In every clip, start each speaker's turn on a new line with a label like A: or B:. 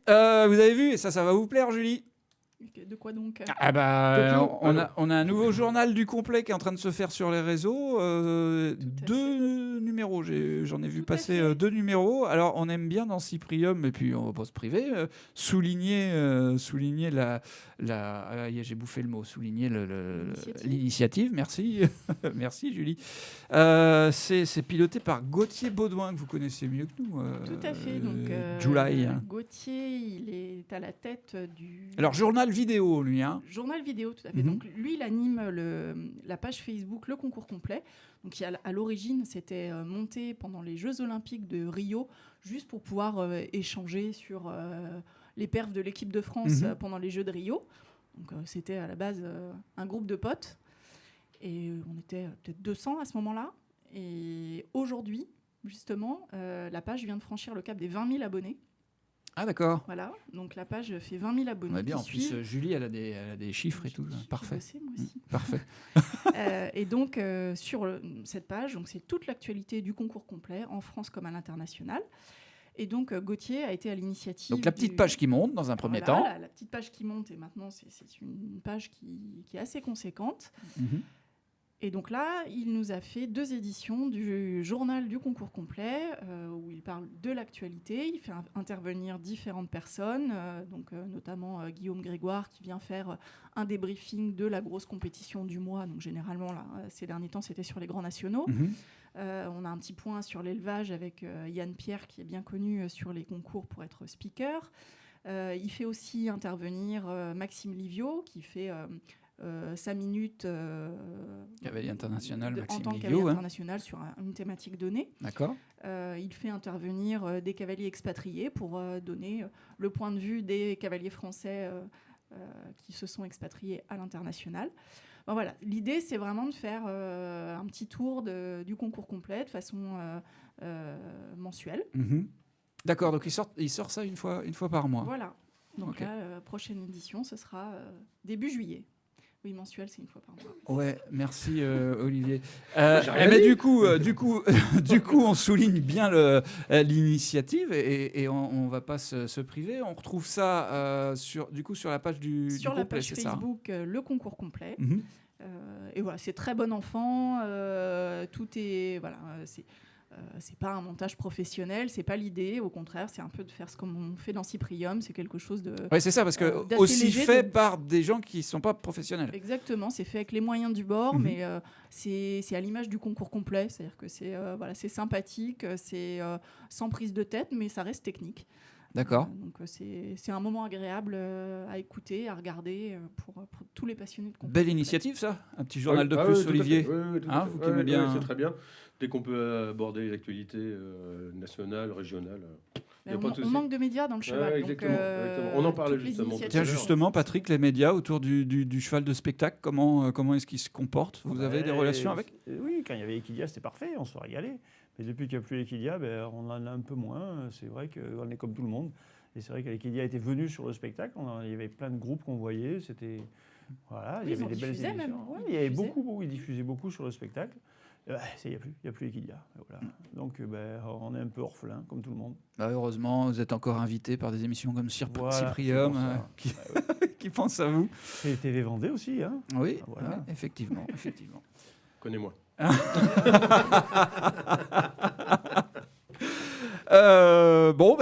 A: Vous avez vu, et ça va vous plaire, Julie.
B: De quoi donc?
A: Ah bah, on a un nouveau journal du complet qui est en train de se faire sur les réseaux. Deux numéros, j'en ai vu passer 2 numéros. Alors, on aime bien dans Cyprium, et puis on va pas se priver, souligner j'ai bouffé le mot, souligner l'initiative. Merci, merci Julie. C'est piloté par Gauthier Baudouin, que vous connaissez mieux que nous.
B: Tout à fait. Donc,
A: July.
B: Gauthier, il est à la tête du...
A: Alors, journal vidéo, lui.
B: Journal vidéo, tout à fait. Donc, lui, il anime la page Facebook Le Concours Complet. Donc, à l'origine, c'était monté pendant les Jeux Olympiques de Rio, juste pour pouvoir échanger sur les perfs de l'équipe de France pendant les Jeux de Rio. Donc, c'était à la base un groupe de potes. Et on était peut-être 200 à ce moment-là. Et aujourd'hui, justement, la page vient de franchir le cap des 20 000 abonnés.
A: Ah d'accord.
B: Voilà, donc la page fait 20 000 abonnés.
A: Bien, en plus, Julie, elle a des chiffres et tout. Parfait.
B: Bossé, moi aussi.
A: Parfait.
B: Et donc, sur cette page, donc, c'est toute l'actualité du concours complet, en France comme à l'international. Et donc, Gauthier a été à l'initiative...
A: Donc, la petite page qui monte dans un premier temps.
B: La petite page qui monte, et maintenant, c'est une page qui est assez conséquente. Et donc là, il nous a fait 2 éditions du journal du concours complet, où il parle de l'actualité, il fait intervenir différentes personnes, notamment Guillaume Grégoire, qui vient faire un débriefing de la grosse compétition du mois. Donc généralement, là, ces derniers temps, c'était sur les grands nationaux. On a un petit point sur l'élevage avec Yann Pierre, qui est bien connu sur les concours pour être speaker. Il fait aussi intervenir Maxime Livio, qui fait... 5 minutes
A: cavalier international,
B: en tant que cavalier international sur une thématique donnée.
A: D'accord.
B: Il fait intervenir des cavaliers expatriés pour donner le point de vue des cavaliers français qui se sont expatriés à l'international. Bon, voilà. L'idée, c'est vraiment de faire un petit tour du concours complet de façon mensuelle.
A: D'accord, donc il sort ça une fois par mois.
B: Voilà. Donc la prochaine édition, ce sera début juillet. Oui, mensuel, c'est une fois par mois.
A: Ouais, merci Olivier. Mais du coup, on souligne bien l'initiative et on va pas se priver. On retrouve ça sur la page du
B: sur
A: complet,
B: la page Facebook, le concours complet. Et voilà, c'est très bon enfant. Tout est c'est pas un montage professionnel, c'est pas l'idée. Au contraire, c'est un peu de faire ce qu'on fait dans Cyprium. C'est quelque chose de...
A: Oui, c'est ça, parce que aussi fait par des gens qui sont pas professionnels.
B: Exactement, c'est fait avec les moyens du bord, mais c'est à l'image du concours complet. C'est-à-dire que c'est sympathique, c'est sans prise de tête, mais ça reste technique.
A: D'accord.
B: Donc c'est un moment agréable à écouter, à regarder pour tous les passionnés de concours.
A: Belle initiative, ça. Un petit journal de plus, Olivier.
C: Vous qui aimez bien. C'est très bien. Dès qu'on peut aborder l'actualité nationale, régionale.
B: On manque de médias dans le cheval.
C: Exactement. On en parlait justement.
A: Tiens, justement, Patrick, les médias autour du cheval de spectacle, comment est-ce qu'ils se comportent? Vous avez des relations avec?
D: Oui, quand il y avait Equidia, c'était parfait, on se régalait. Mais depuis qu'il n'y a plus Equidia, on en a un peu moins. C'est vrai qu'on est comme tout le monde. Et c'est vrai qu'Equidia était venu sur le spectacle. Il y avait plein de groupes qu'on voyait. C'était... Voilà, il y avait des belles émissions. Il y avait beaucoup, ils diffusaient beaucoup sur le spectacle. Il n'y a plus Equidia. Voilà. Donc on est un peu orphelin, comme tout le monde.
A: Heureusement, vous êtes encore invité par des émissions comme Cyprium qui pensent à vous.
D: Et TV Vendée aussi. Hein.
A: Oui, voilà. Effectivement.
C: Connais-moi.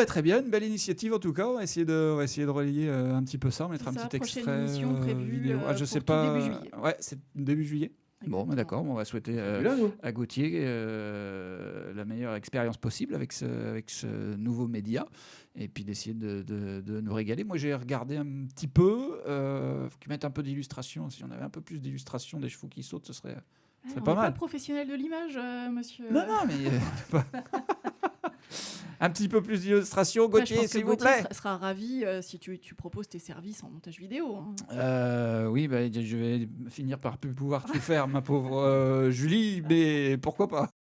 A: Très bien, une belle initiative en tout cas. On va essayer de relayer un petit peu ça, mettre un petit extrait vidéo. Je sais pas.
B: Début juillet.
A: Ouais, c'est début juillet. Bon, d'accord, on va souhaiter à Gauthier la meilleure expérience possible avec ce nouveau média et puis d'essayer de nous régaler. Moi, j'ai regardé un petit peu, faut qu'ils mettent un peu d'illustration. Si on avait un peu plus d'illustration des chevaux qui sautent, ce serait pas mal.
B: Pas professionnel de l'image, monsieur.
A: Non, mais... Un petit peu plus d'illustration, Gauthier, s'il vous plaît.
B: Gauthier sera ravi si tu proposes tes services en montage vidéo.
A: Oui, je vais finir par plus pouvoir tout faire, ma pauvre Julie, mais pourquoi pas.